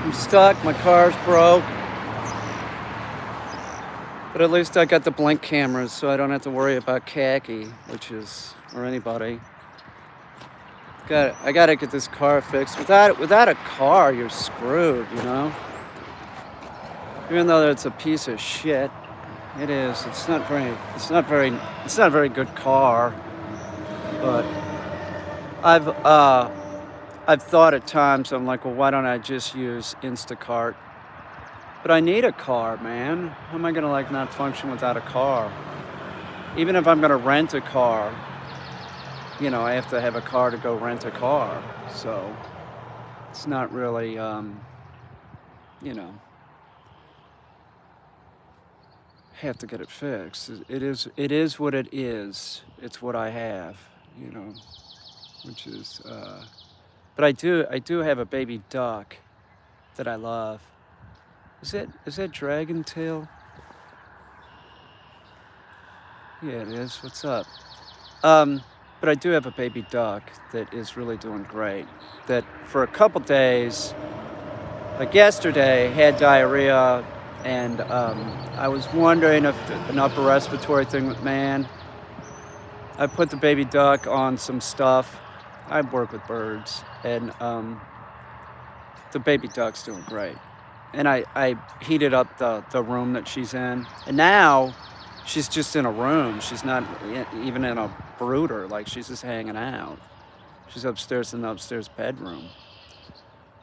I'm stuck. My car's broke. But at least I got the blink cameras, so I don't have to worry about khaki, or anybody. I gotta get this car fixed. Without a car, you're screwed. Even though it's a piece of shit, it is. It's not a very good car. But I've uh, I've thought at times, I'm like, well, why don't I just use Instacart? But I need a car, man. How am I gonna like not function without a car? Even if I'm gonna rent a car, I have to have a car to go rent a car. So it's not really, you know, have to get it fixed. It is what it is. It's what I have, you know, which is, but I do have a baby duck that I love. Is that dragon tail? Yeah, it is. What's up? Um, but I do have a baby duck that is really doing great. That for a couple days, like yesterday, had diarrhea, and I was wondering if an upper respiratory thing. Man, I put the baby duck on some stuff. I work with birds, and the baby duck's doing great. And I heated up the room that she's in, and now she's just in a room. She's not even in a brooder. Like, she's just hanging out. She's upstairs in the upstairs bedroom.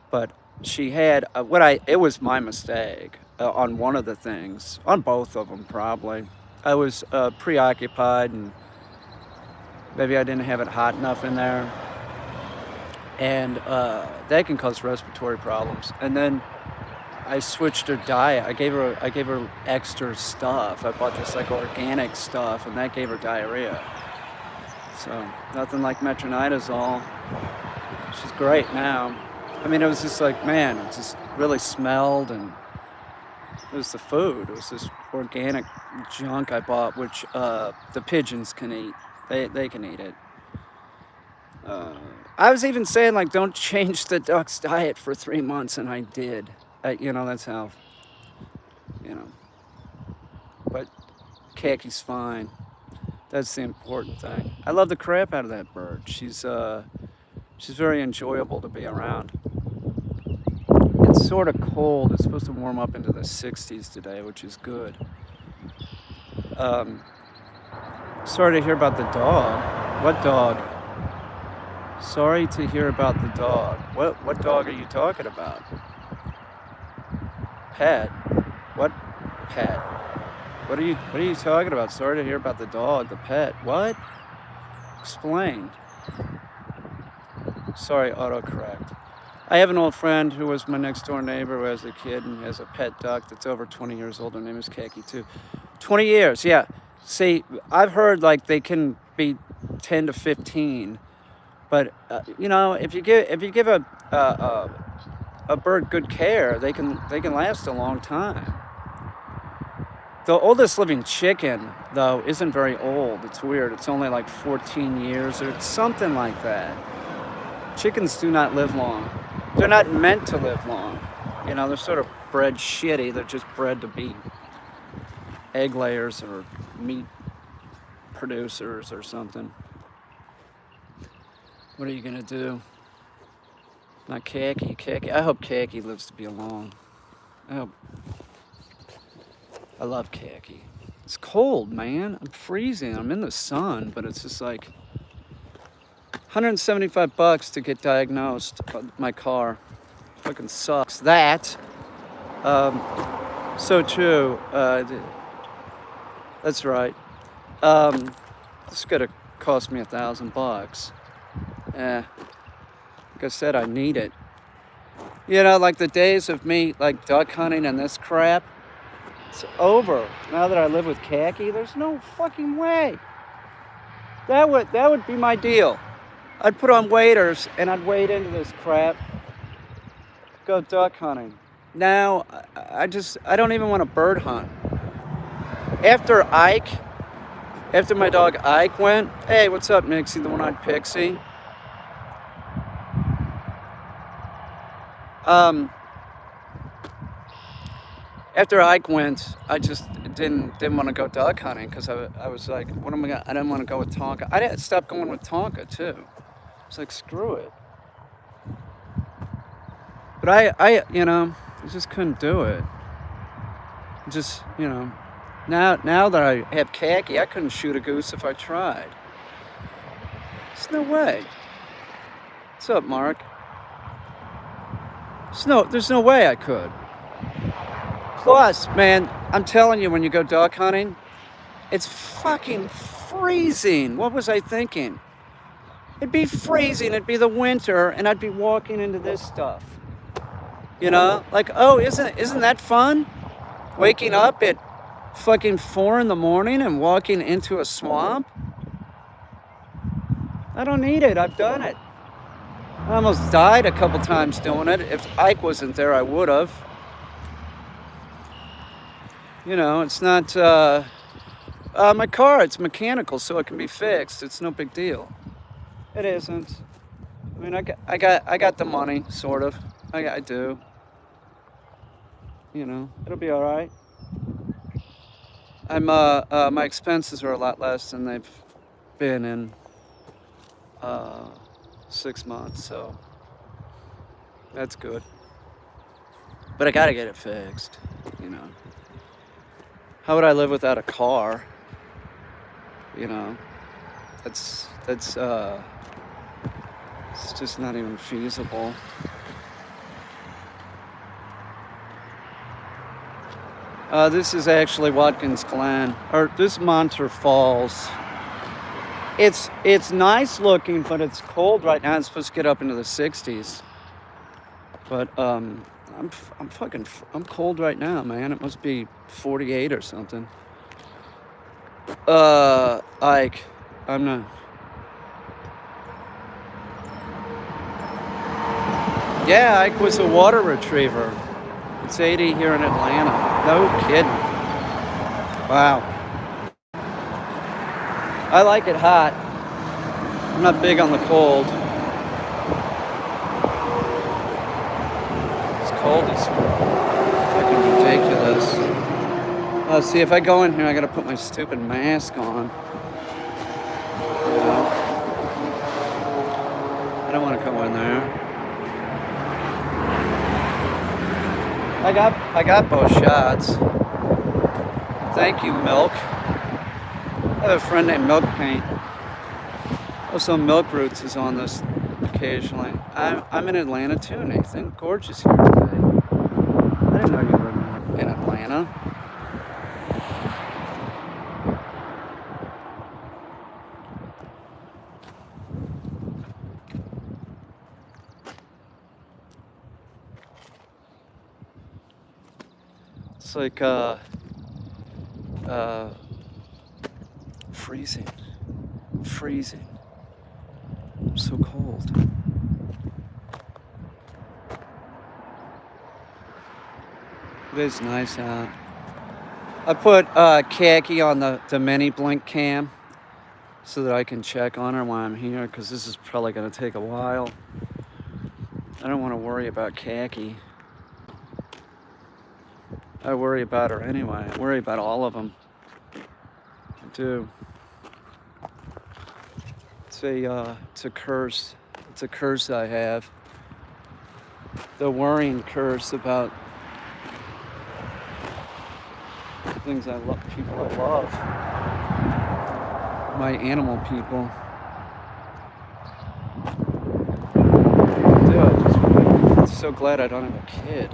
But she had it was my mistake on one of the things, on both of them probably. I was preoccupied, and maybe I didn't have it hot enough in there, and that can cause respiratory problems. And then I switched her diet. I gave her extra stuff. I bought this like organic stuff, and that gave her diarrhea. So nothing like metronidazole. She's great now. I mean, it was just like, man, it just really smelled, and it was the food. It was this organic junk I bought, which the pigeons can eat. They can eat it. Uh, I was even saying, like, don't change the duck's diet for 3 months, and I did. That's how, you know. But Kaki's fine. That's the important thing. I love the crap out of that bird. She's very enjoyable to be around. It's sort of cold. It's supposed to warm up into the 60s today, which is good. Um, Sorry to hear about the dog. What dog? Sorry to hear about the dog. What dog are you talking about? Pet? What pet? What are you talking about? Sorry to hear about the dog, the pet. What? Explain. Sorry, autocorrect. I have an old friend who was my next door neighbor who has a kid and has a pet duck that's over 20 years old. Her name is Kaki too. 20 years, yeah. See, I've heard like they can be 10 to 15, but if you give a bird good care, they can last a long time. The oldest living chicken, though, isn't very old. It's weird. It's only like 14 years or something like that. Chickens do not live long. They're not meant to live long. They're sort of bred shitty. They're just bred to be egg layers or meat producers or something. What are you gonna do? Not Kaki. I hope Kaki lives to be alone. I love Kaki. It's cold, man. I'm freezing. I'm in the sun, but it's just like $175 to get diagnosed. My car fucking sucks. Um, so true. That's right. This is gonna cost me $1,000. Like I said, I need it. Like the days of me like duck hunting and this crap, it's over. Now that I live with Kaki, there's no fucking way. That would be my deal. I'd put on waders and I'd wade into this crap, go duck hunting. Now I don't even want to bird hunt. After my dog Ike went, hey, what's up, Nixie, the one-eyed pixie? Um, After Ike went, I just didn't want to go duck hunting because I was like, what am I gonna? I didn't want to go with Tonka. I didn't stop going with Tonka too. It's like screw it. But I I just couldn't do it. Just now that I have khaki, I couldn't shoot a goose if I tried. There's no way. What's up, Mark? There's no way I could. Plus, man, I'm telling you, when you go duck hunting, it's fucking freezing. What was I thinking? It'd be freezing. It'd be the winter, and I'd be walking into this stuff. Like, oh, isn't that fun? Waking up at fucking 4 in the morning and walking into a swamp? I don't need it. I've done it. I almost died a couple times doing it. If Ike wasn't there, I would have. It's not my car. It's mechanical, so it can be fixed. It's no big deal. It isn't. I mean, I got the money, sort of. I do. It'll be all right. My expenses are a lot less than they've been in 6 months, so that's good. But I gotta get it fixed. How would I live without a car? That's it's just not even feasible. This is actually Watkins Glen, or this is Monter Falls. It's nice looking, but it's cold right now. It's supposed to get up into the 60s. But I'm cold right now, man. It must be 48 or something. Ike, I'm not. Yeah, Ike was a water retriever. It's 80 here in Atlanta. No kidding. Wow. I like it hot. I'm not big on the cold. This cold is fucking ridiculous. See, if I go in here, I gotta put my stupid mask on. I don't want to go in there. I got both shots. Thank you, Milk. I have a friend named Milk Paint. Also, Milk Roots is on this occasionally. I'm in Atlanta too, Nathan. Gorgeous here today. I didn't know you were in Atlanta. It's like freezing. I'm so cold. It is nice out. I put khaki on the mini blink cam so that I can check on her while I'm here, because this is probably going to take a while. I don't want to worry about khaki. I worry about her anyway. I worry about all of them. I do. It's a curse. It's a curse I have. The worrying curse about things I love, people I love. My animal people. Dude, I'm so glad I don't have a kid.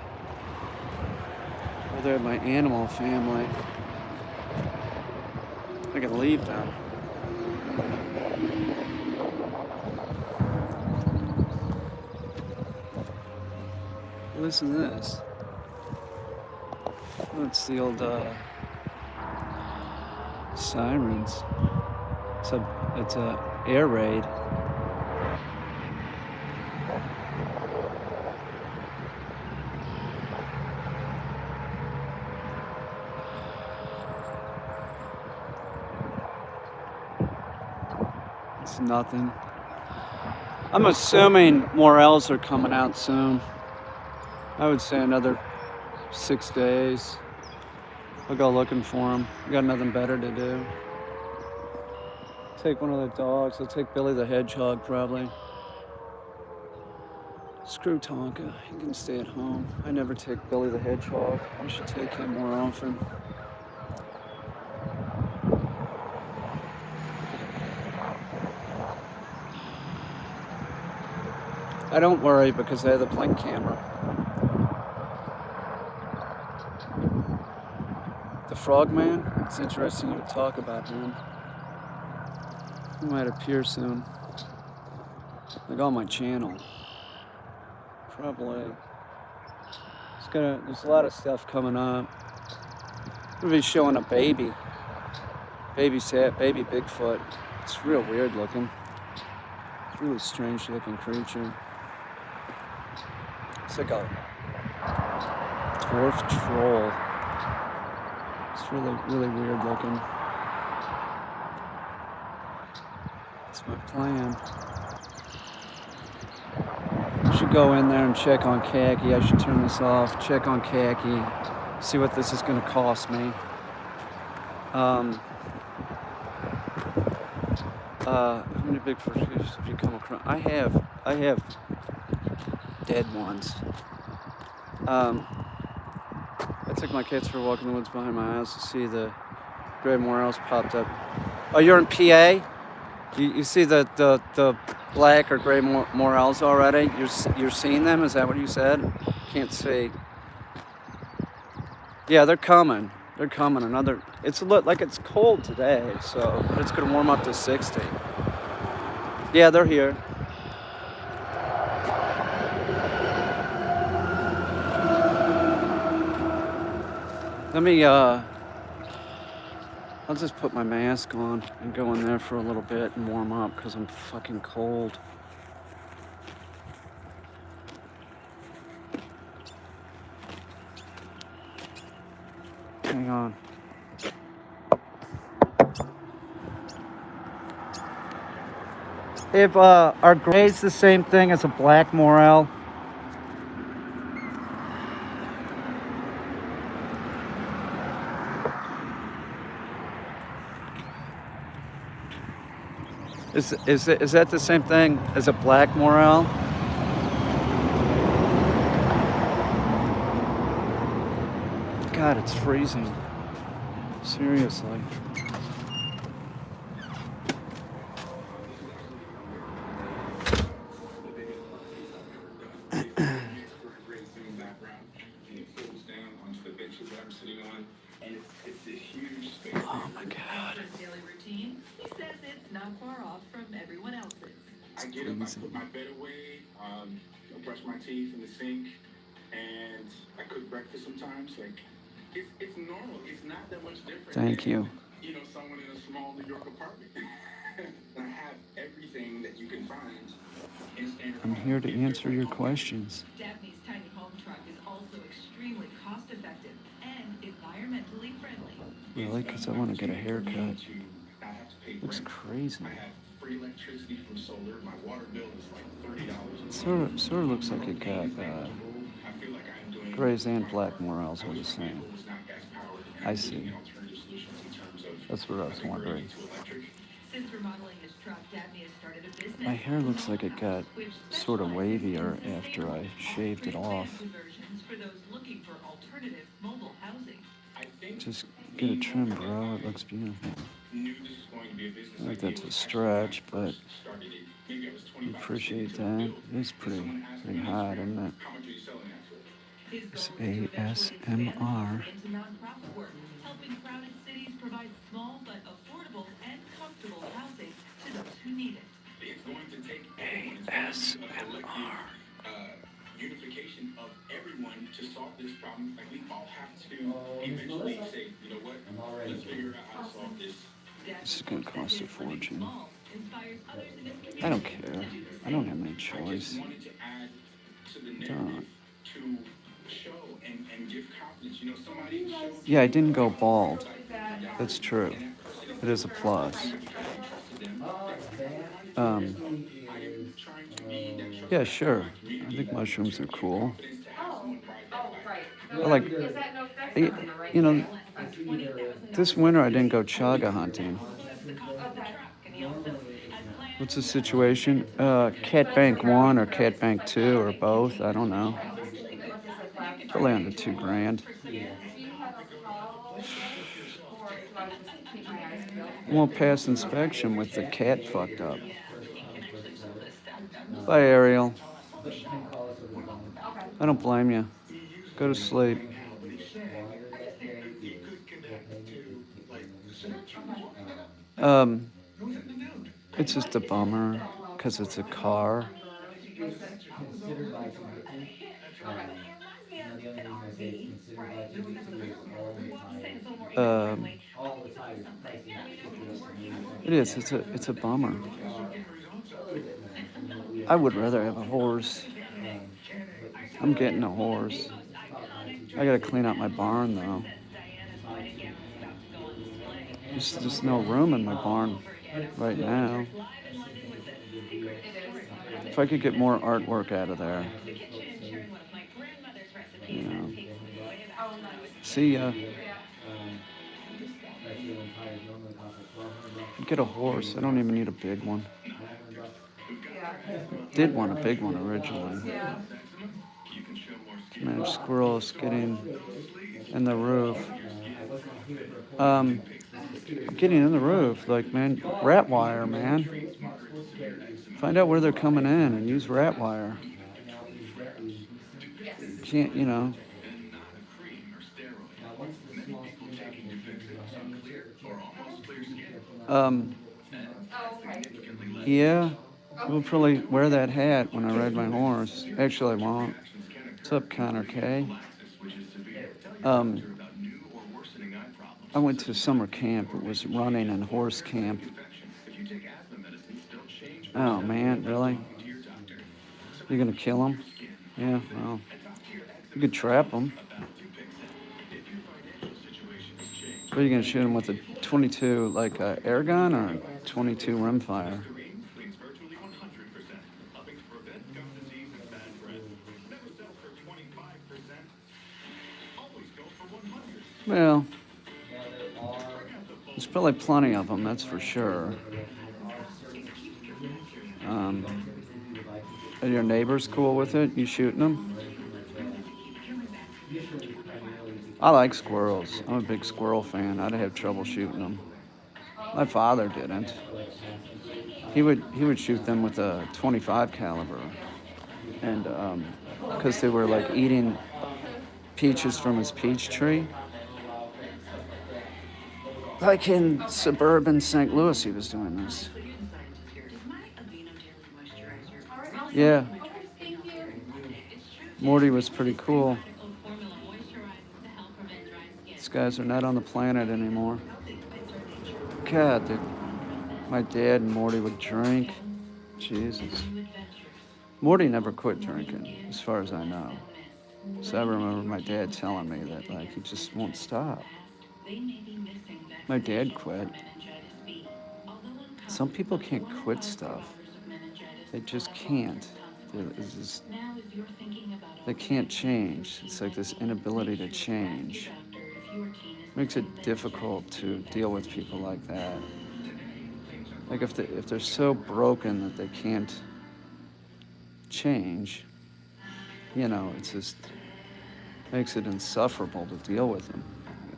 They're my animal family. I can leave them. Listen to this. That's the old sirens. It's a air raid. It's nothing. I'm assuming more elves are coming out soon. I would say another 6 days. I'll go looking for him. I got nothing better to do. Take one of the dogs. I'll take Billy the Hedgehog probably. Screw Tonka. He can stay at home. I never take Billy the Hedgehog. I should take him more often. I don't worry because I have the Blink camera. The Frogman? It's interesting to talk about him. He might appear soon. Like on my channel. Probably. There's a lot of stuff coming up. We'll be showing a baby. Baby Bigfoot. It's real weird looking. It's a really strange looking creature. It's like a dwarf troll. It's really, really weird looking. That's my plan. I should go in there and check on Khaki. I should turn this off. Check on Khaki. See what this is going to cost me. How many Bigfoot have you come across? I have dead ones. I took my kids for a walk in the woods behind my house to see the gray morels popped up. Oh, you're in PA? You see the black or gray morels already? You're seeing them? Is that what you said? Can't see. Yeah, they're coming. They're coming. It's like it's cold today, so but it's gonna warm up to 60. Yeah, they're here. Let me I'll just put my mask on and go in there for a little bit and warm up because I'm fucking cold. Hang on. If are grays the same thing as a black morel? Is that the same thing as a black morel? God, it's freezing. Seriously. Oh my God. I get up, I put my bed away, brush my teeth in the sink, and I cook breakfast sometimes. Like, it's normal. It's not that much different. Thank you. You know, someone in a small New York apartment. I have everything that you can find in a standard I'm home. here to answer your questions. Dabney's tiny home truck is also extremely cost-effective and environmentally friendly. Really? Because I want to get a haircut. To not have to pay Looks rent. crazy. I have free electricity from solar. My water bill is like $30. Sort of looks like it got I feel like I'm doing grays and black morels are the same. it's not gas powered. I see. Alternative solutions in terms of That's what I was wondering. to electric. Since remodeling his truck, Dabney has started a business. My hair looks like it got sort of wavier after I shaved it off. Conversions for those looking for alternative mobile housing. I think Just get a trim, bro. It looks beautiful. knew this was going to be a business. I think idea that's a when I stretch, but first started it. Maybe I was I 25 appreciate to that. build. It is pretty hot, isn't it? How much are you selling that for? His It's goal is to eventually expand ASMR. into nonprofit work, helping crowded cities provide small but affordable and comfortable housing to those who need it. It's going to take everyone. It's going to be a collective, ASMR. unification of everyone to solve this problem. Like, we all have to eventually say, you know what? Let's figure out how to solve this. This is gonna cost a fortune. Small inspires others in his community I don't care. to do the I don't same. have any I choice. just wanted to add to the Duh. narrative to show and give confidence. You know, somebody showed Yeah, I didn't go bald. That's true. It is a plus. Yeah, sure. I think mushrooms are cool. Oh, right. I like, Is that no effect you on the right you know, hand? This winter I didn't go chaga hunting. Okay. What's the situation? Cat Bank 1 or Cat Bank 2 or both? I don't know. What's this says last Probably Friday? under 2 grand. Do you have a call list, or do I just keep my eyes peeled? Won't pass inspection with the cat fucked up. Bye, Ariel. Okay. I don't blame you. Go to sleep. Um, it's just a bummer because it's a car. Um, it is. It's a bummer. I would rather have a horse. I'm getting a horse. I gotta clean out my barn though. There's just no room in my barn right now. If I could get more artwork out of there, you know. See ya. Get a horse. I don't even need a big one. Did want a big one originally. Yeah. Man, squirrels getting in the roof. Getting in the roof, like, man, rat wire, man. Find out where they're coming in and use rat wire. Can't, you know. Um, Oh, okay. yeah, we'll probably wear that hat when I ride my horse. Actually, I won't. What's up, Connor K? I went to summer camp. It was running and horse camp. Oh, man, really? You're gonna kill him? Yeah, well, you could trap him. What are you gonna shoot him with a 22, like a air gun or a 22 rimfire? Well, there's probably plenty of them, that's for sure. Are your neighbors cool with it? You shooting them? I like squirrels. I'm a big squirrel fan. I'd have trouble shooting them. My father didn't. He would shoot them with a 25 caliber, and because they were like eating peaches from his peach tree. Like in suburban St. Louis, he was doing this. Yeah, Okay, thank you. Morty was pretty cool. These guys are not on the planet anymore. God, my dad and Morty would drink. Jesus. Morty never quit drinking, as far as I know. So I remember my dad telling me that, like, he just won't stop. My dad quit. Some people can't quit stuff. They just can't. They can't change. It's like this inability to change. Makes it difficult to deal with people like that. Like if they're so broken that they can't change, you know, it just makes it insufferable to deal with them.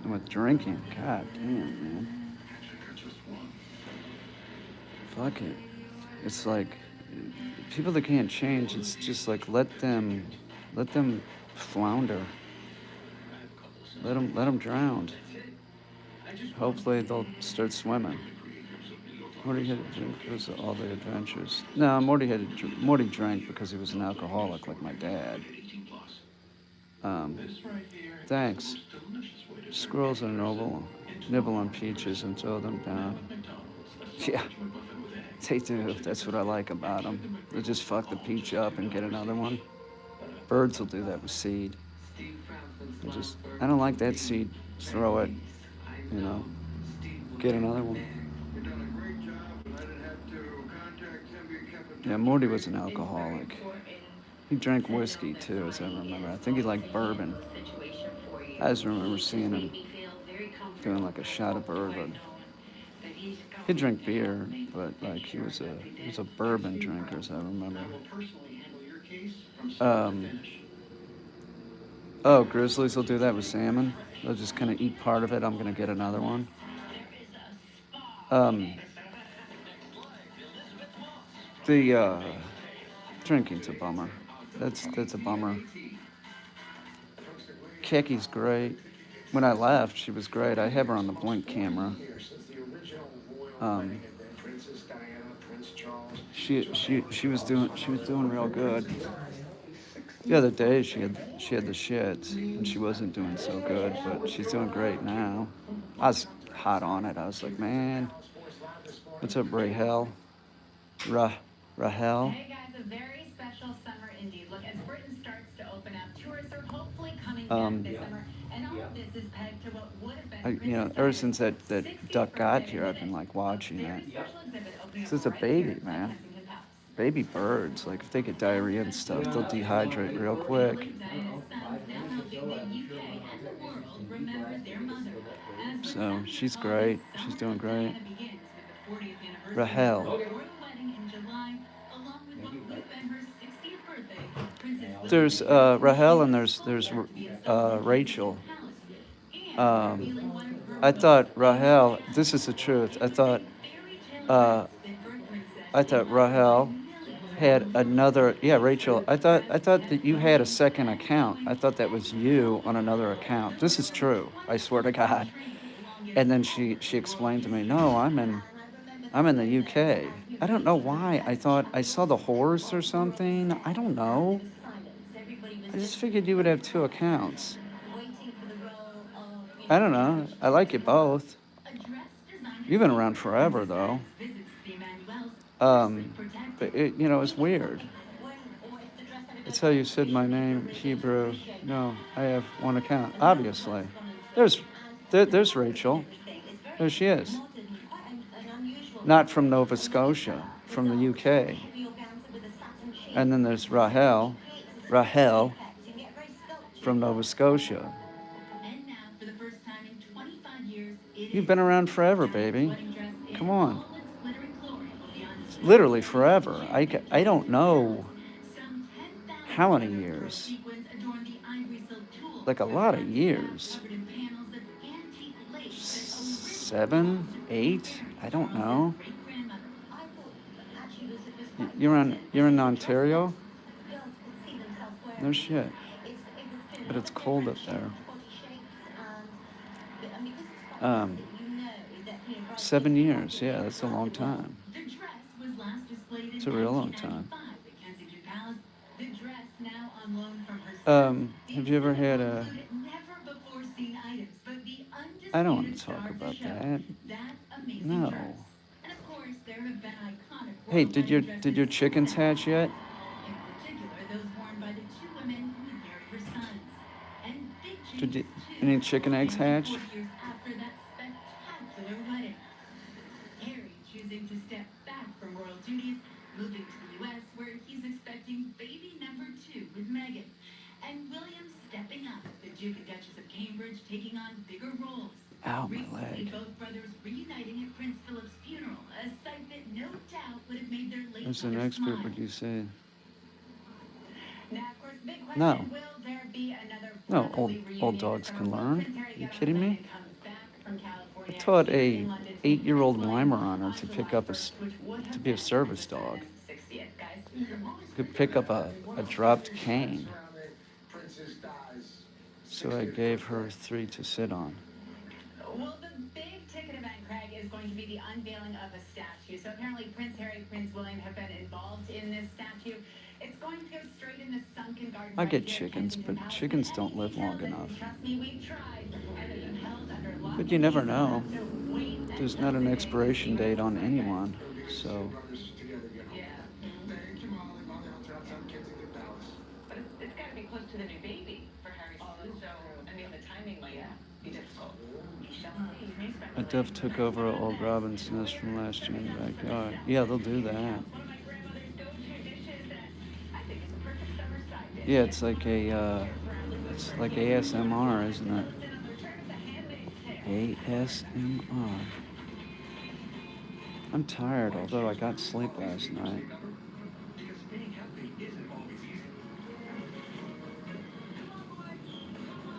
And with drinking, god damn, man. Fuck it. It's like people that can't change, it's just like let them flounder. Let them drown. Hopefully they'll start swimming. Morty had to drink because of all the adventures. No, Morty drank because he was an alcoholic like my dad. Thanks. Squirrels are noble. Nibble on peaches and throw them down. Yeah, they do. That's what I like about them. They just fuck the peach up and get another one. Birds will do that with seed. I don't like that seed. Throw it, you know, get another one. Yeah, Morty was an alcoholic. He drank whiskey too, as I remember. I think he liked bourbon. I just remember seeing him doing like a shot of bourbon. He'd drink beer, but like he was a bourbon drinker, as I remember. Um, oh, Grizzlies will do that with salmon. They'll just kind of eat part of it. I'm gonna get another one. Um, the drinking's a bummer. That's a bummer. Keki's great. When I left, she was great. I have her on the Blink camera. Um, she was doing real good. The other day she had the shits and she wasn't doing so good, but she's doing great now. I was hot on it. I was like, man, what's up, Rahel? Rahel? Hey guys, a very special summer indeed. Look, as Britain starts to open up, tourists are hopefully coming back this summer, and all of this is pegged to what would have been Ever since that duck got here, I've been like watching it. This is a baby, man. Baby birds, like if they get diarrhea and stuff, they'll dehydrate real quick. So she's great. She's doing great. Rahel. There's Rahel and there's Rachel. I thought Rahel. This is the truth. I thought Rahel had another. Yeah, Rachel. I thought that you had a second account. I thought that was you on another account. This is true. I swear to God. And then she explained to me, no, I'm in the UK. I don't know why. I thought I saw the horse or something. I don't know. I just figured you would have two accounts. I don't know. I like you both. You've been around forever, though. But it's weird. It's how you said my name, Hebrew. No, I have one account. Obviously, there's Rachel. There she is. Not from Nova Scotia, from the UK. And then there's Rahel from Nova Scotia. You've been around forever, baby. Come on. Literally forever. I don't know how many years. Like a lot of years. 7, 8, I don't know. You're in Ontario? No shit. But it's cold up there. 7 years, yeah, that's a long time. It's a real long time. Have you ever had a... I don't want to talk about that. No. Hey, did your chickens hatch yet? Did any chicken eggs hatch? Choosing to step back from royal duties, moving to the U.S., where he's expecting baby number 2 with Meghan. And William stepping up, the Duke and Duchess of Cambridge taking on bigger roles. Ow, my leg. Both brothers reuniting at Prince Philip's funeral, a sight that no doubt would have made their late As an expert, would you say? Now, of course, big question, no. Will there be another old dogs can learn. Are you kidding me? I taught a 8-year-old Weimaraner to pick up to be a service dog. Could pick up a dropped cane. So I gave her 3 to sit on. Well, the big ticket event, Craig, is going to be the unveiling of a statue. So apparently Prince Harry, Prince William have been involved in this statue. It's going to go straight in the sunken garden. I get chickens, but chickens don't live long enough. Trust me, we've tried. But you never know. There's not an expiration date on anyone, so. Yeah. But it's got to be close to the new baby for Harry too. So, I mean, the timing might be difficult. A dove took over an old robin's nest from last year in the backyard. Yeah, they'll do that. Yeah, it's like ASMR, isn't it? ASMR. I'm tired, although I got sleep last night. Because staying healthy isn't always easy.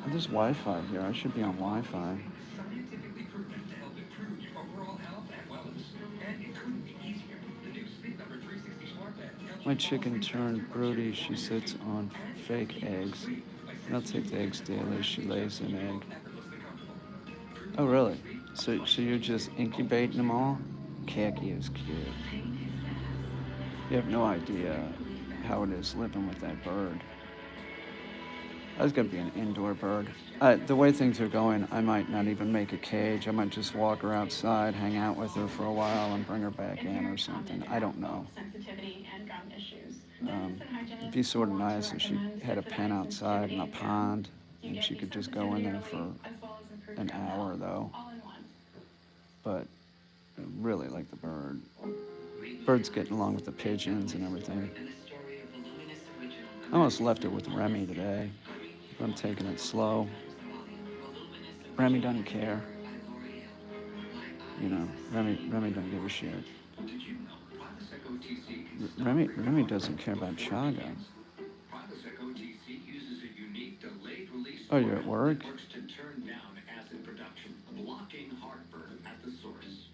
There's Wi-Fi here. I should be on Wi-Fi. Scientifically proven to help improve your overall health and wellness. And it couldn't be easier. The new Sleep Number 360 Smart Bed helps My you fall chicken asleep turned faster, broody. sleep She longer, sits on and fake keep you eggs. asleep by And I'll take the eggs daily. She lays an egg. effortlessly comfortable. Oh, really? So you're just incubating them all? Khaki is cute. You have no idea how it is living with that bird. I was gonna be an indoor bird. The way things are going, I might not even make a cage. I might just walk her outside, hang out with her for a while, and bring her back in or something. I don't know. Sensitivity and gum issues. It'd be sort of nice if she had a pen outside and a pond, and she could just go in there for an hour, though. All in one. But I really like the bird. Bird's getting along with the pigeons and everything. I almost left it with Remy today. I'm taking it slow. Remy doesn't care. You know, Remy doesn't give a shit. Did you know Prilosec OTC Remy doesn't care about chaga. Prilosec OTC uses a unique delayed release Oh, you're at work? that works to turn down acid production, blocking heartburn at the source.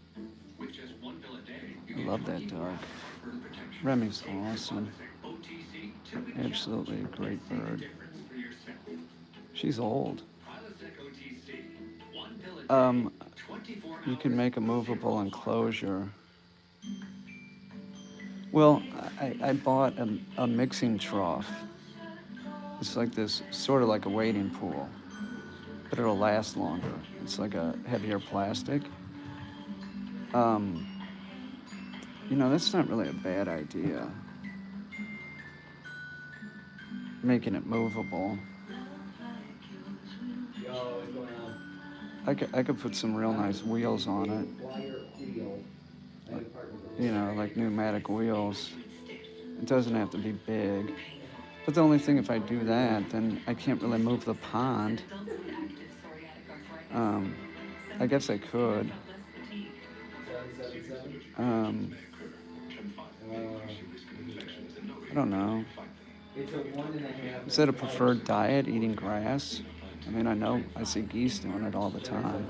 With just one pill a day, you I get love that 24 dog. heartburn protection. Remy's awesome. Prilosec OTC took a Absolutely a challenge. great See the bird. difference for yourself. She's old. Prilosec OTC, one pill a day, 24 You can hours make a movable enclosure. Well, I bought a mixing trough. It's like this, sort of like a wading pool, but it'll last longer. It's like a heavier plastic. You know, that's not really a bad idea. Making it movable. I could put some real nice wheels on it. You know, like pneumatic wheels. It doesn't have to be big. But the only thing, if I do that, then I can't really move the pond. I guess I could. I don't know. Is that a preferred diet, eating grass? I mean, I know I see geese doing it all the time.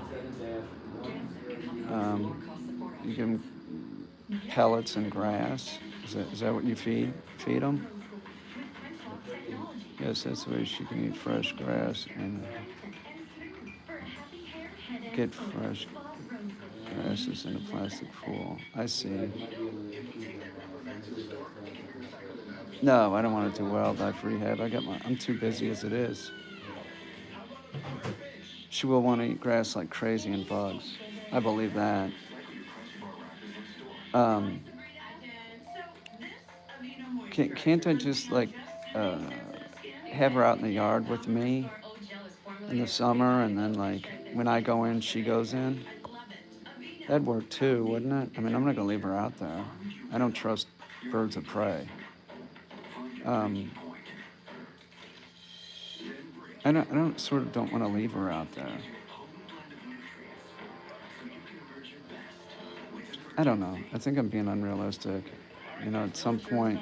You give them pellets and grass. Is that what you feed them? Yes, that's the way she can eat fresh grass and get fresh grasses in a plastic pool. I see. No, I don't want to do wildlife rehab. I'm too busy as it is. She will want to eat grass like crazy and bugs. I believe that. Can't I just have her out in the yard with me in the summer, and then when I go in, she goes in? That'd work too, wouldn't it? I mean, I'm not gonna leave her out there. I don't trust birds of prey. I don't want to leave her out there. I don't know. I think I'm being unrealistic. You know, at some point,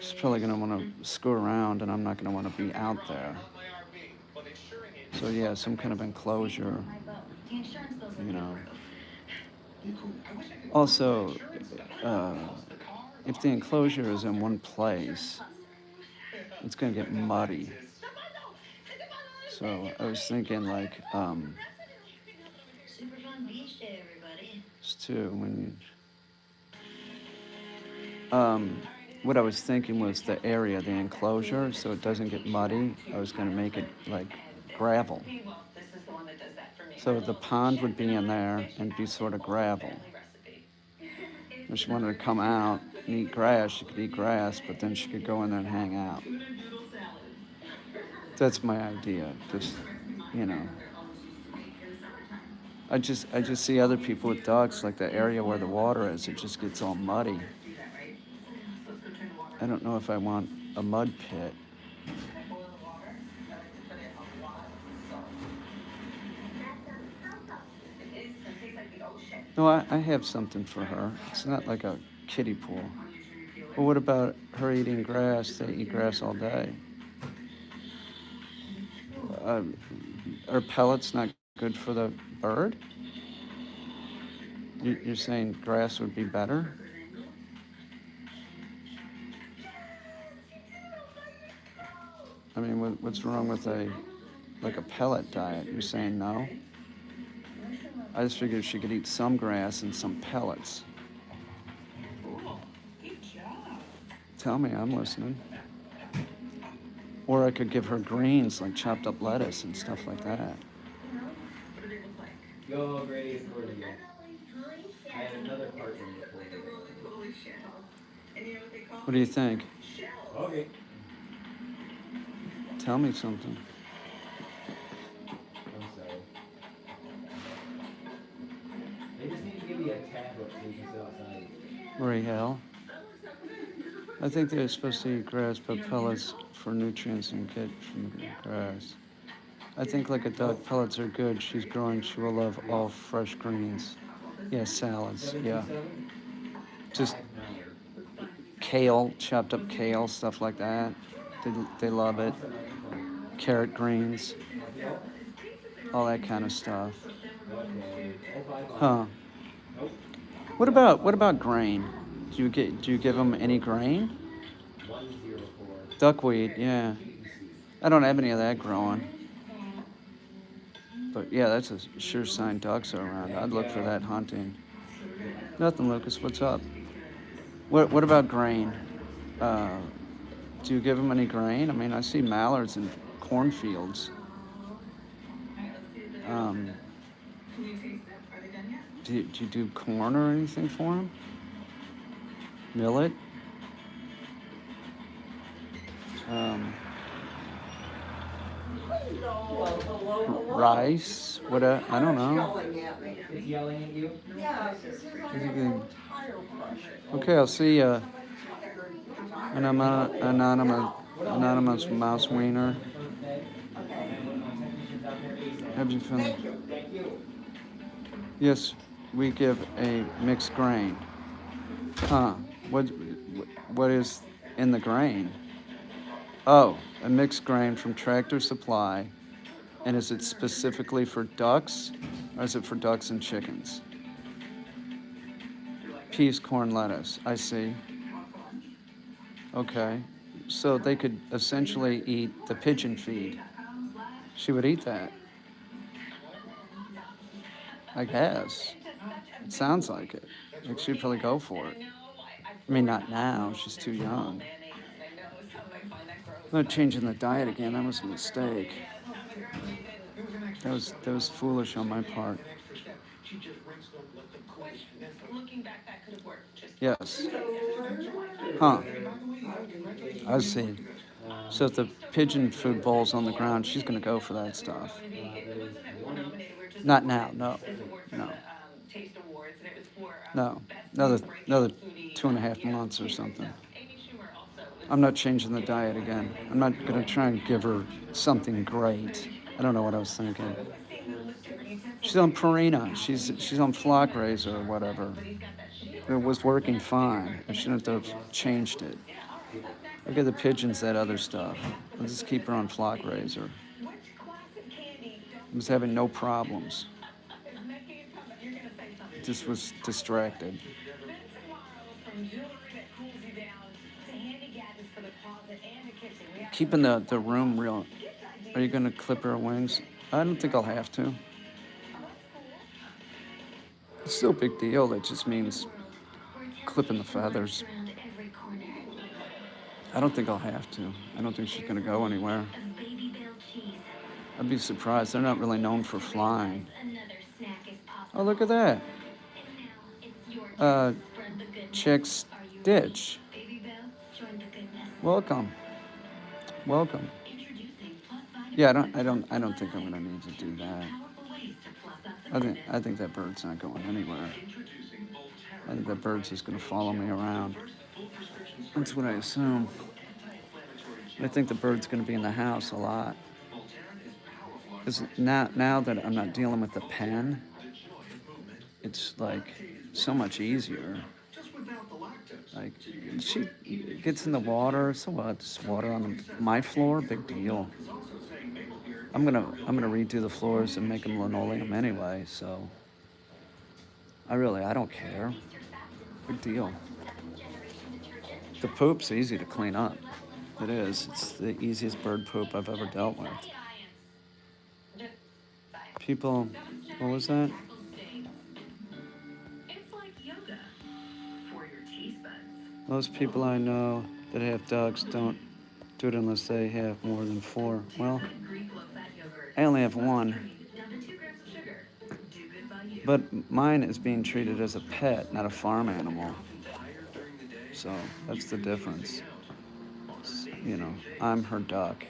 she's probably going to want to screw around, and I'm not going to want to be out there. So yeah, some kind of enclosure, you know. Also, if the enclosure is in one place, it's going to get muddy. So I was thinking Super fun beach day, everybody. it's too when what I was thinking was the area, the enclosure, so it doesn't get muddy. I was going to make it like gravel. So the pond would be in there and be sort of gravel. If she wanted to come out and eat grass, she could eat grass, but then she could go in there and hang out. That's my idea. Just, you know. I just see other people with dogs, like the area where the water is, it just gets all muddy. I don't know if I want a mud pit. No, I have something for her. It's not like a kiddie pool. But what about her eating grass? They eat grass all day. Uh, are pellets not good for the bird? You're saying grass would be better? I mean, what's wrong with a pellet diet? You're saying no? I just figured she could eat some grass and some pellets. Cool. Good job. Tell me, I'm listening. Or I could give her greens like chopped up lettuce and stuff like that. What do they look like? Go, Grace, where do you go? I had another partner before. Like a roly-poly shell. And you know what they call What do you think? shells. Okay. Tell me something. I'm sorry. They just need to give you a tablet so you can sit outside. Hell. I think they're supposed to eat grass, but pellets for nutrients and get from the grass. I think like a duck, pellets are good. She's growing. She will love all fresh greens. Yeah, salads. Yeah. 727? Just kale, chopped up kale, stuff like that. They love it. Carrot greens, all that kind of stuff. Huh? What about grain? Do you give them any grain? 104. Duckweed, yeah. I don't have any of that growing. But yeah, that's a sure sign ducks are around. I'd look for that hunting. Nothing, Lucas. What's up? What about grain? Do you give them any grain? I mean, I see mallards in cornfields. Can you taste them? Are they done yet? Do you do corn or anything for them? Millet? Rice? What? I don't know. Yelling at me. It's yelling at you? Yeah, she says I have no tire pressure. Okay, I'll see you. And I'm anonymous mouse wiener. Have you found? Thank you. Thank you. Yes, we give a mixed grain. Huh? What is in the grain? Oh, a mixed grain from Tractor Supply. And is it specifically for ducks, or is it for ducks and chickens? Peas, corn, lettuce. I see. Okay. So they could essentially eat the pigeon feed. She would eat that. I guess. It sounds like it. Like she'd probably go for it. I mean, not now. She's too young. I'm not changing the diet again. That was a mistake. That was foolish on my part. Looking back, that could have worked. Just Yes. Huh. I see. So if the pigeon food bowl's on the ground, she's gonna go for that stuff. Not now. No. No. Taste awards, and it was for No. Another 2.5 months or something. Amy Schumer also. I'm not changing the diet again. I'm not gonna try and give her something great. I don't know what I was thinking. She's on Purina. She's on Flock Razor or whatever. It was working fine. I shouldn't have changed it. I'll give the pigeons that other stuff. I'll just keep her on Flock Razor. I was having no problems. Just was distracted. Keeping the room real. Are you gonna clip her wings? I don't think I'll have to. It's still a big deal. That just means clipping the feathers. I don't think I'll have to. I don't think she's gonna go anywhere. I'd be surprised. They're not really known for flying. Oh, look at that. Chick's Ditch. Welcome. Welcome. Yeah, I don't think I'm gonna need to do that. I think that bird's not going anywhere. I think that bird's just gonna follow me around. That's what I assume. I think the bird's gonna be in the house a lot. Because now that I'm not dealing with the pen, it's like so much easier. Just without the lactose. Like she gets in the water, so what? Just water on my floor, big deal. It's also saying Mabel here. I'm gonna redo the floors and make them linoleum anyway, so I don't care. Big deal. The poop's easy to clean up. It is. It's the easiest bird poop I've ever dealt with. People, what was that? It's like yoga for your taste buds. Most people I know that have dogs don't do it unless they have more than 4. Well, Greek low-fat yogurt. I only have 1. Down to 2 grams of sugar. Do good by you. But mine is being treated as a pet, not a farm animal. So that's the difference. You know, I'm her duck.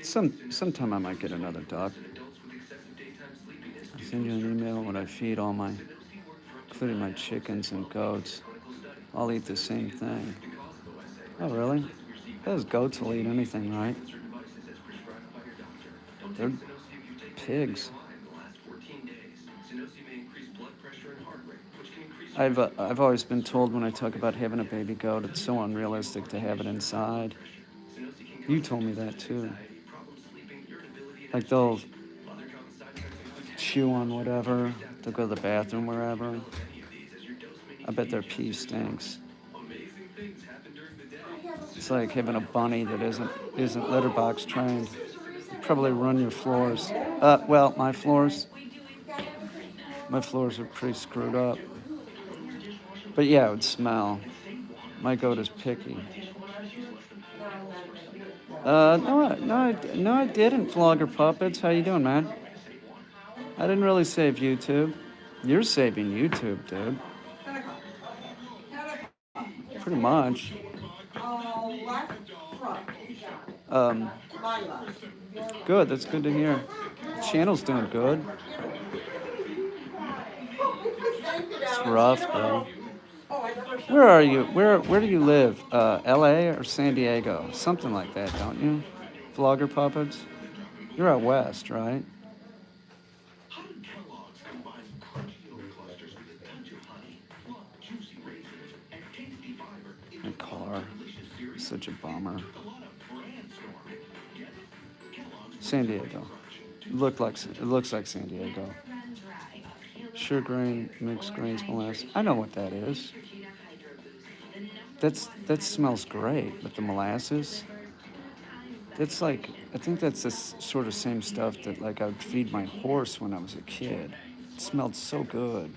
Sometime I might get another duck. I'll send you an email when I feed all my, including my chickens and goats. I'll eat the same thing. Oh, really? Those goats will eat anything, right? They're pigs. I've always been told when I talk about having a baby goat, it's so unrealistic to have it inside. You told me that too. Like they'll chew on whatever, they'll go to the bathroom wherever. I bet their pee stinks. It's like having a bunny that isn't litter box trained. Probably run your floors. Well, my floors are pretty screwed up. But yeah, it would smell. My goat is picky. No, I didn't, Vlogger Puppets. How you doing, man? I didn't really save YouTube. You're saving YouTube, dude. Pretty much. Left front. My left. Good, that's good to hear. The channel's doing good. It's rough, bro. Where are you? Where do you live? LA or San Diego? Something like that, don't you? Vlogger Puppets? You're out west, right? How did Kellogg's combine crunchy oat clusters with a touch of honey, plump, juicy raisins, and tasty fiber into My car. delicious cereal? Such a bummer. Took a lot of brainstorming. Get it? Kellogg's San Diego. It looks like San Diego. Sure grain, mixed grains, molasses. I know what that is. That smells great with the molasses. That's like, I think that's the sort of same stuff that like I would feed my horse when I was a kid. It smelled so good.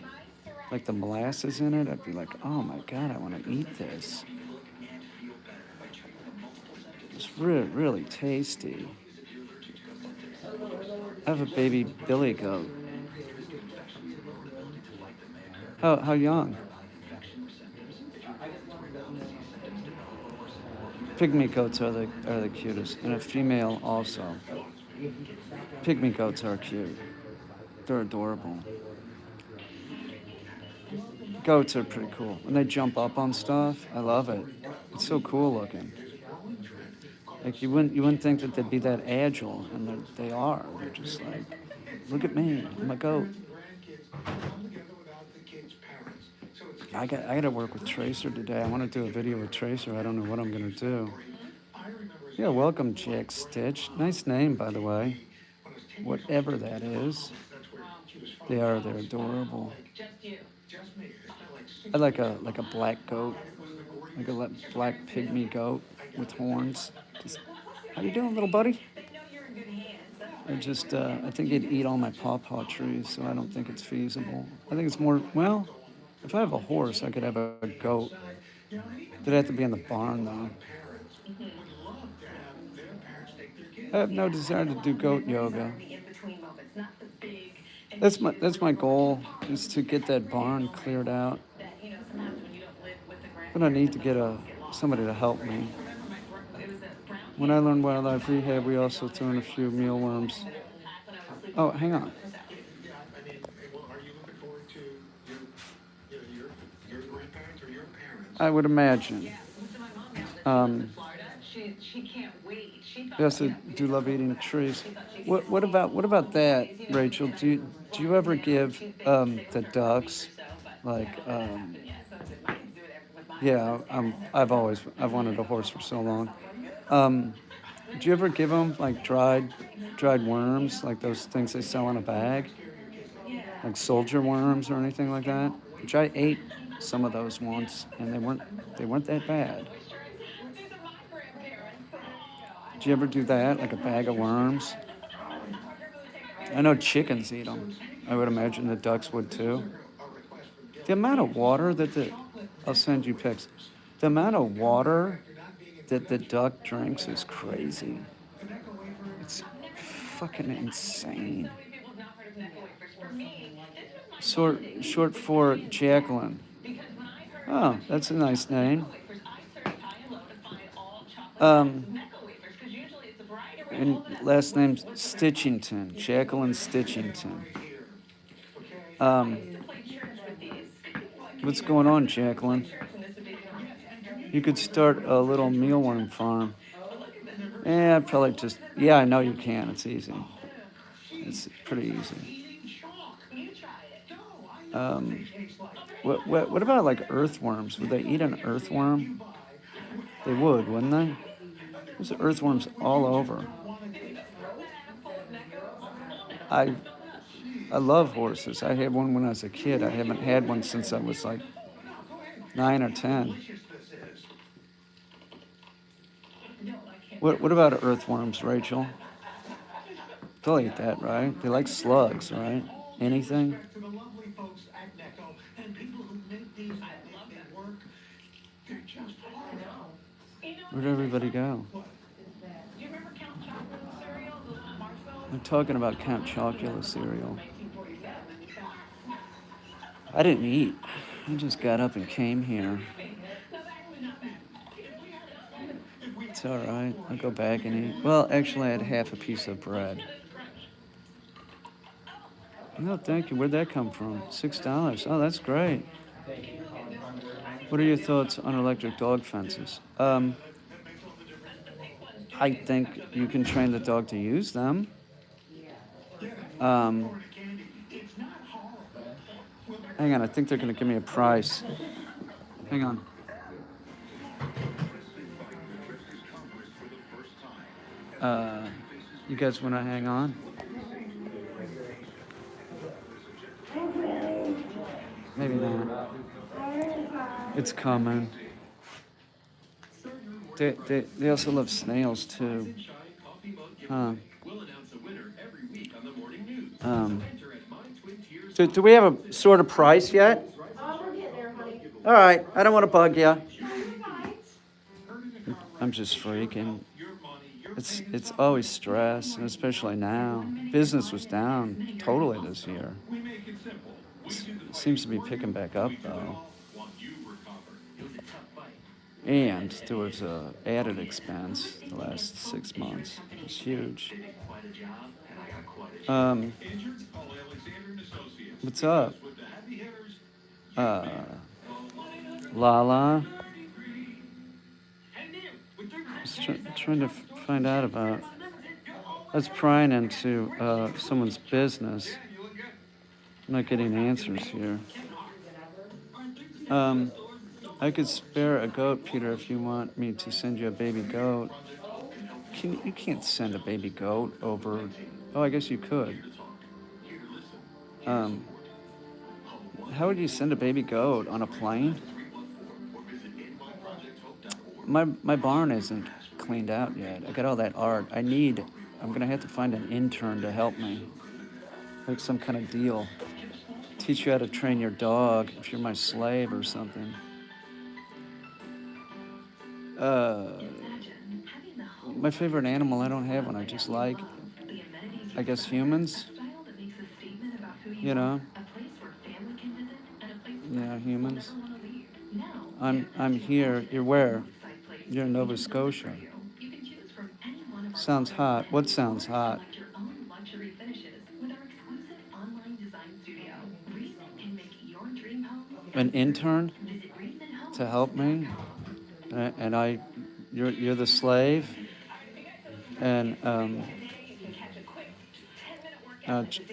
Like the molasses in it, I'd be like, oh my God, I want to eat this. It's really, really tasty. I have a baby billy goat. How young? Pygmy goats are the cutest, and a female also. Pygmy goats are cute. They're adorable. Goats are pretty cool. When they jump up on stuff, I love it. It's so cool looking. Like you wouldn't think that they'd be that agile, and they are. They're just like, look at me, I'm a goat. I got to work with Tracer today. I want to do a video with Tracer. I don't know what I'm gonna do. Yeah, welcome, Jack Stitch. Nice name, by the way. Whatever that is, they're adorable. I like a black goat, like a black pygmy goat with horns. How you doing, little buddy? I think it'd eat all my pawpaw trees, so I don't think it's feasible. I think it's more, well, if I have a horse, I could have a goat. They'd have to be in the barn, though. I have no desire to do goat yoga. That's my goal, is to get that barn cleared out. But I need to get somebody to help me. When I learned wildlife rehab, we also threw in a few mealworms. Oh, hang on. I would imagine. she can't wait. She thought, Yes, you I know, we do didn't love know eating what trees. she thought she What could eat. about that, You know, Rachel? you know, Do you ever now give she's been sick the for a week ducks or so, but like haven't let it happen yet. So is it my kids do it with mine? yeah, I've wanted a horse for so long. Um, do you ever give them like dried worms, like those things they sell in a bag, like soldier worms or anything like that? Which I ate some of those once, and they weren't that bad. These are my grandparents. So there you go. Do you ever do that, like a bag of worms? I know chickens eat them. I would imagine the ducks would too. The amount of water I'll send you pics. The amount of water that the duck drinks is crazy. It's fucking insane. So many people have not heard of Necco wafers. For me, this was my Short for Jacqueline. because when I heard Oh, that's a nice name. Necco wafers, I searched high and low to find all chocolate Um, Necco wafers because usually it's a variety of and last name's Stitchington, Jacqueline Stitchington. to play church with these. What's going on, Jacqueline? And this would be You could start a little mealworm farm. Yeah, probably just, yeah, I know you can. It's easy. It's pretty easy. you try it. What about like earthworms? Would they eat an earthworm? They would, wouldn't they? There's earthworms all over. I love horses. I had one when I was a kid. I haven't had one since I was like 9 or 10. What about earthworms, Rachel? They'll eat that, right? They like slugs, right? Anything? To the lovely folks at Necco and people who make these and they work. They're just wonderful. Where'd everybody go? Do you remember Count Chocula cereal, the little marshmallows? I'm talking about Count Chocula cereal. I didn't eat. I just got up and came here. It's all right. I'll go back and eat. Well, actually, I had half a piece of bread. No, thank you. Where'd that come from? $6. Oh, that's great. What are your thoughts on electric dog fences? I think you can train the dog to use them. Hang on, I think they're going to give me a price. Hang on. You guys want to hang on? Maybe not. It's coming. They also love snails too. Huh. Do we have a sort of price yet? We're getting there, honey. All right. I don't want to bug you. I'm just freaking. It's always stress, and especially now. Business was down totally this year. Seems to be picking back up though. And there was a added expense the last 6 months. It's huge. What's up? Lala. Trying to find out about. I was prying into someone's business. I'm not getting answers here. I could spare a goat, Peter, if you want me to send you a baby goat. You can't send a baby goat over. Oh, I guess you could. How would you send a baby goat on a plane? My barn isn't cleaned out yet. I got all that art. I'm gonna have to find an intern to help me. Like some kind of deal. Teach you how to train your dog if you're my slave or something. My favorite animal, I don't have one. I just like, I guess, humans. You know? Yeah, humans. I'm here. You're where? You're in Nova Scotia. Sounds hot. What sounds hot? An intern to help me, and I you're the slave, and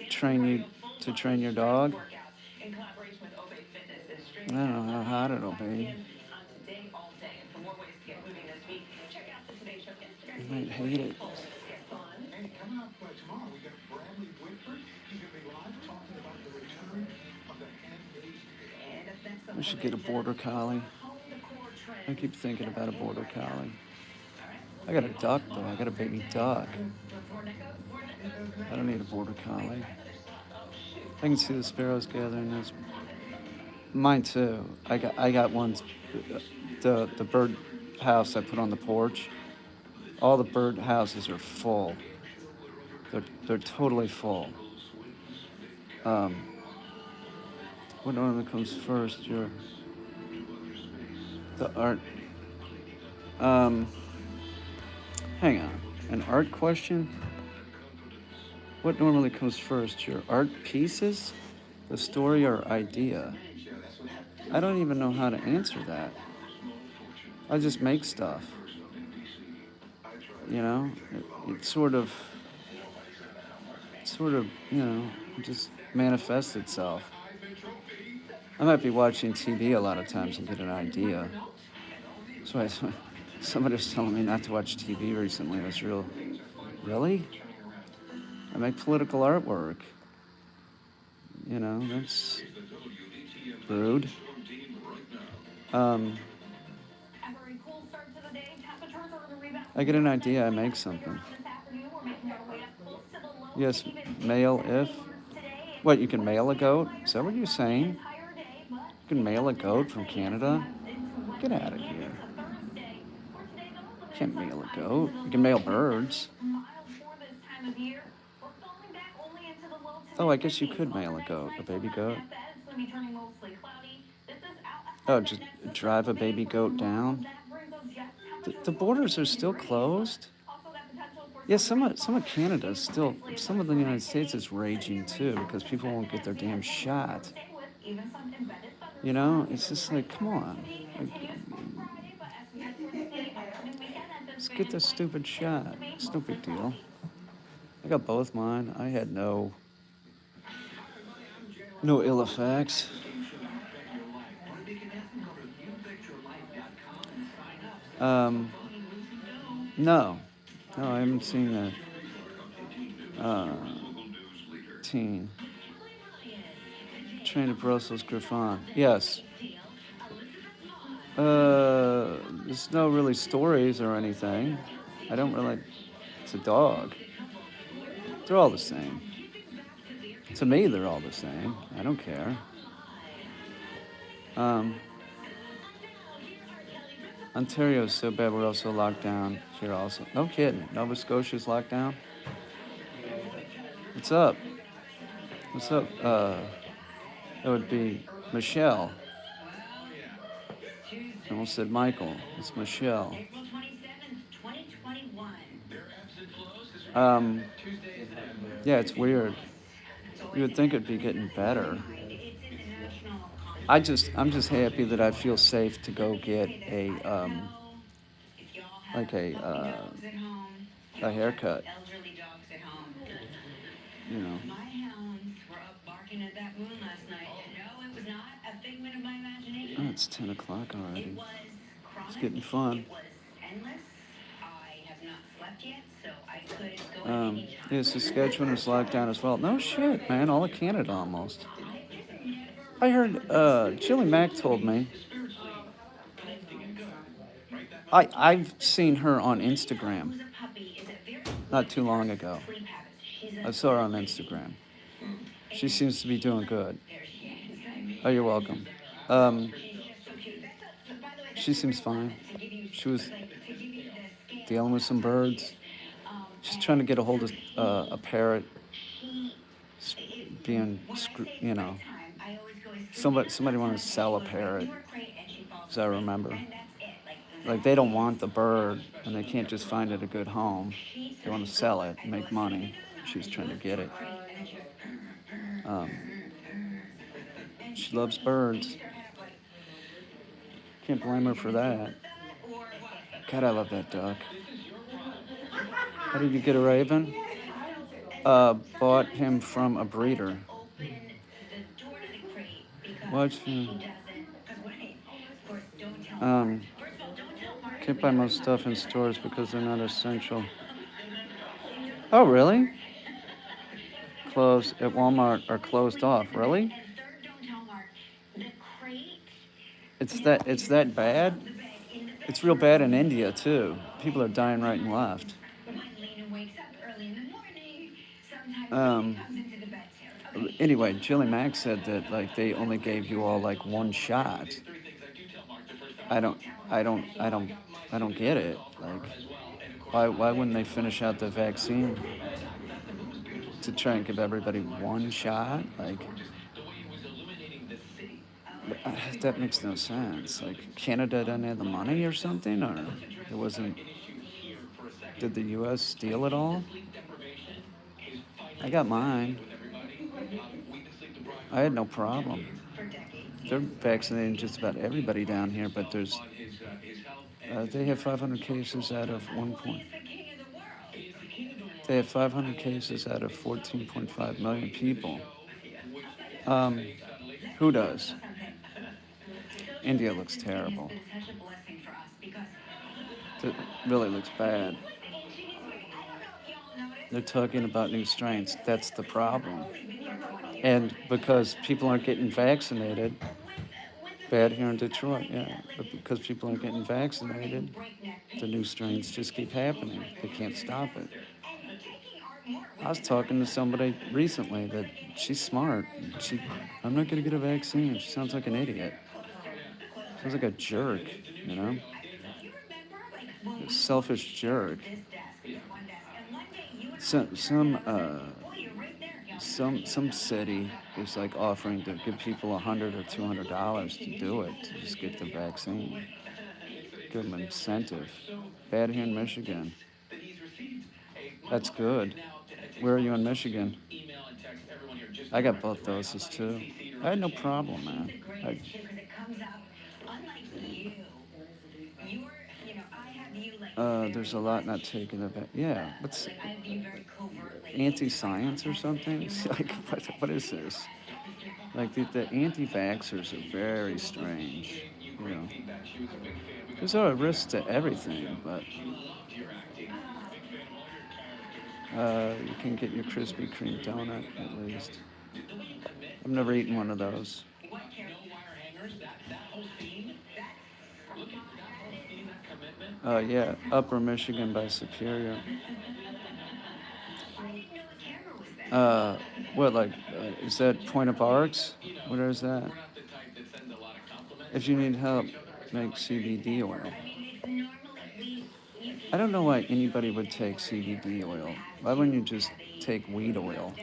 train your dog. I don't know how hard it'll be. I might hate it. Hey, coming up tomorrow, we got Bradley Whitford. He's going to be live talking about the return of the handmade. I should get a border collie. I keep thinking about a border collie. I got a duck though. I got a baby duck. I don't need a border collie. I can see the sparrows gathering this. Mine too. I got one. The bird house I put on the porch. All the bird houses are full. They're totally full. What normally comes first? The art. Hang on. An art question? What normally comes first? Your art pieces, the story, or idea? I don't even know how to answer that. I just make stuff. You know, it sort of, just manifests itself. I might be watching TV a lot of times and get an idea. So somebody was telling me not to watch TV recently. I was really? I make political artwork. You know, that's rude. I get an idea, I make something. Yes, mail if. What, you can mail a goat? Is that what you're saying? You can mail a goat from Canada? Get out of here. You can't mail a goat. You can mail birds. Oh, I guess you could mail a goat, a baby goat. Oh, just drive a baby goat down? The borders are still closed? Yeah, some of Canada is still, some of the United States is raging too because people won't get their damn shot. You know, it's just like, come on. Let's get this stupid shot. It's no big deal. I got both mine. I had no ill effects. No, I haven't seen that. Teen. Train to Brussels Griffon. Yes. There's no really stories or anything. I don't really. It's a dog. They're all the same. To me, they're all the same. I don't care. Ontario's so bad we're also locked down here also. No kidding. Nova Scotia's locked down? What's up? What's up? It would be Michelle. I almost said Michael. It's Michelle. April 27th, 2021. Yeah, it's weird. You would think it'd be getting better. It's in the national I'm just happy that I feel safe to go get a a haircut. elderly dogs at home. You know. My hounds were up barking at that moon last night. No, it was not a figment of my imagination. Oh, it's 10 o'clock It already. was chronic. It's getting fun. It was endless. I have not slept yet, so I could go at any time. Yeah, Saskatchewan is locked down as well. No shit, man. All of Canada almost. I heard Chili Mac told me. I've seen her on Instagram not too long ago. I saw her on Instagram. She seems to be doing good. Oh, you're welcome. She seems fine. She was dealing with some birds. She's trying to get a hold of a parrot. Being, you know, somebody wanted to sell a parrot, as I remember. Like, they don't want the bird, and they can't just find it a good home. They want to sell it, make money. She's trying to get it. She loves birds. Can't blame her for that. God, I love that duck. How did you get a raven? Bought him from a breeder. Open the door to the crate because What? he doesn't. Because wait, of course, don't tell Mark. Um, First of all, don't tell Mark. can't buy most stuff in stores because they're not essential. Oh, really? Clothes at Walmart are closed off. Really? And third, don't tell Mark. The crate. It's that bad? It's real bad in India too. People are dying right and left. When Lena wakes up early in the morning, sometimes Um, he comes into the bed too. Okay. Anyway, Jilly Mack said that like they only gave you all like one shot. I don't get it. Like, why wouldn't they finish out the vaccine to try and give everybody one shot? Like, that makes no sense. Like, Canada doesn't have the money or something, or it wasn't. Did the U.S. steal it all? I got mine. I had no problem. They're vaccinating just about everybody down here, but there's they have 500 cases out of 1 point. They have 500 cases out of 14.5 million people. Who does? India looks terrible. It really looks bad. They're talking about new strains. That's the problem. And because people aren't getting vaccinated, bad here in Detroit, yeah. But because people aren't getting vaccinated, the new strains just keep happening. They can't stop it. I was talking to somebody recently that she's smart. I'm not going to get a vaccine. She sounds like an idiot. Sounds like a jerk, you know? A selfish jerk. Some city is like offering to give people $100 or $200 to do it, to just get the vaccine. Give them an incentive. Bad here in Michigan. That's good. Where are you in Michigan? I got both doses too. I had no problem, man. There's a lot not taking the vaccine. Yeah, what's anti-science or something? Like, what is this? Like, the anti-vaxxers are very strange, you know. There's a risk to everything, but you can get your Krispy Kreme donut, at least. I've never eaten one of those. Yeah, Upper Michigan by Superior. What, like, is that Point of Arcs? Where is that? If you need help, make CBD oil. I don't know why anybody would take CBD oil. Why wouldn't you just take weed oil?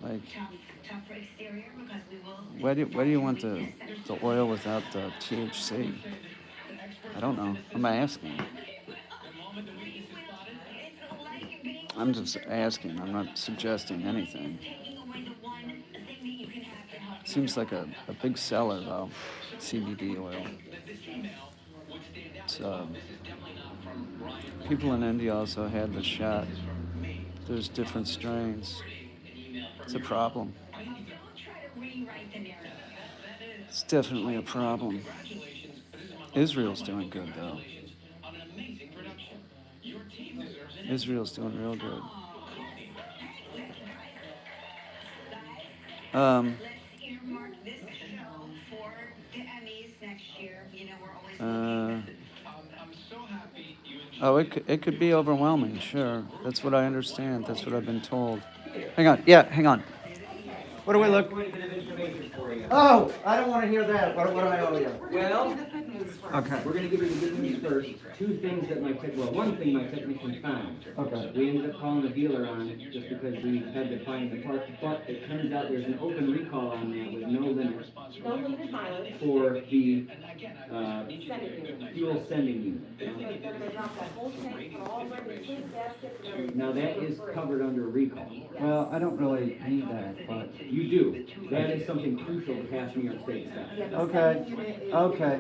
Like, why do you want the oil without the THC? I don't know. I'm asking. I'm just asking. I'm not suggesting anything. Seems like a big seller, though, CBD oil. It's, people in India also had the shot. There's different strains. It's a problem. It's definitely a problem. Israel's doing good, though. Israel's doing real good. Oh, it could be overwhelming, sure. That's what I understand. That's what I've been told. Hang on. Yeah, hang on. What do we look? Oh, I don't want to hear that. What do I owe you? Well, Okay. we're gonna give you the good news first. Two things that one thing my technician found. Okay. We ended up calling the dealer on it just because we had to find the part, but it turns out there's an open recall on that with no limit No limited mileage. for the, Sending unit. fuel sending unit. So they're gonna drop that whole tank for all the way to the Now, that is covered under recall. Well, I don't really need that, but You do. That is something crucial to pass New York State stuff. okay, okay.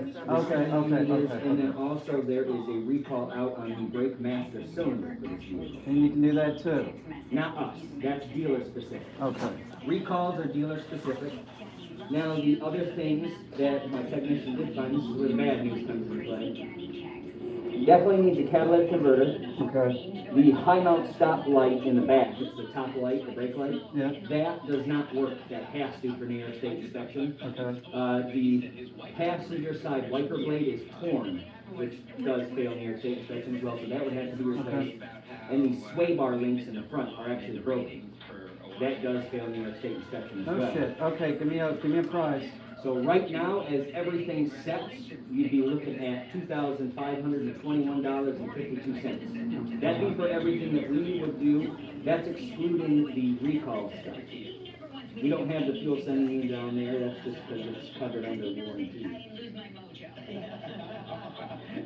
And then also there is a recall out on the brake master cylinder for this vehicle. And you can do that too. Not us, that's dealer specific. Okay. Recalls are dealer specific. Now, the other things that my technician did find, this is where the bad news comes into play. Definitely needs a catalytic converter. Okay. The high mount stop light in the back, it's the top light, the brake light. Yeah. That does not work, that has to for New York State inspection. Okay. The passenger side wiper blade is torn, which does fail New York State inspection as well, so that would have to be replaced. And the sway bar links in the front are actually broken. That does fail New York State inspection as No well. shit. Okay, give me a price. So right now, as everything sets, you'd be looking at $2,521.52. That'd be for everything that we would do. That's excluding the recall stuff. We don't have the fuel sending unit down there. That's just because it's covered under warranty.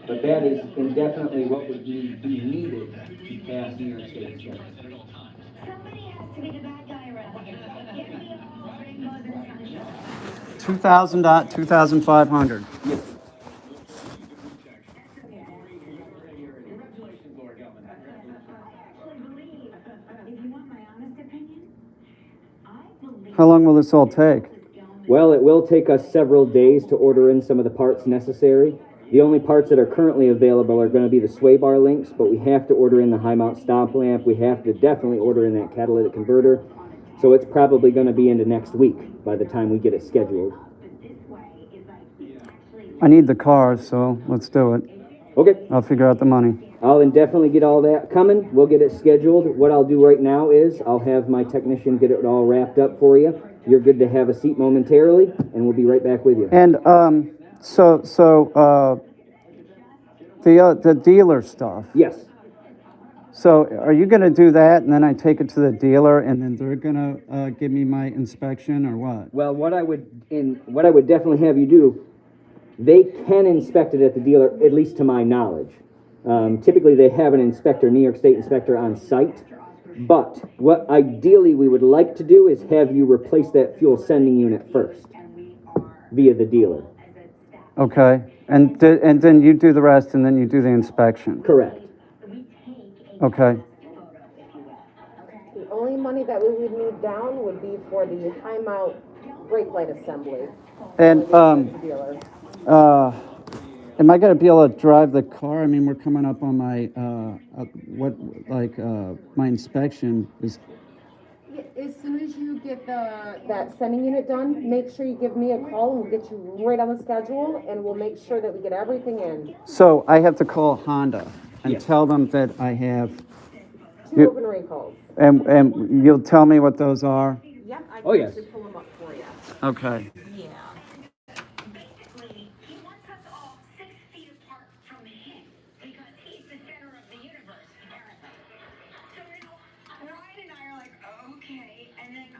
But that is indefinitely what would be needed to pass New York State inspection. Somebody has to be the bad guy around here. Give me all rainbows and sunshine. 2,500. Yes. If you want my honest opinion, I believe. How long will this all take? Well, it will take us several days to order in some of the parts necessary. The only parts that are currently available are going to be the sway bar links, but we have to order in the high mount stop lamp. We have to definitely order in that catalytic converter. So it's probably going to be into next week by the time we get it scheduled. I need the car, so let's do it. Okay, I'll figure out the money. I'll then definitely get all that coming. We'll get it scheduled. What I'll do right now is I'll have my technician get it all wrapped up for you. You're good to have a seat momentarily, and we'll be right back with you. And the dealer stuff. Yes. So are you going to do that, and then I take it to the dealer, and then they're going to give me my inspection, or what? Well, what I would definitely have you do, they can inspect it at the dealer, at least to my knowledge. Typically, they have an inspector, New York State inspector, on site. But what ideally we would like to do is have you replace that fuel sending unit first via the dealer. Okay. And then you do the rest, and then you do the inspection. Correct. Okay. The only money that we would need down would be for the high mount brake light assembly. And Dealer. am I going to be able to drive the car? I mean, we're coming up on my my inspection is. As soon as you get that sending unit done, make sure you give me a call and we'll get you right on the schedule and we'll make sure that we get everything in. So I have to call Honda and Yes. tell them that I have, Two open recalls. and you'll tell me what those are. Yep, I Oh, can yes. actually pull them up for you. Okay.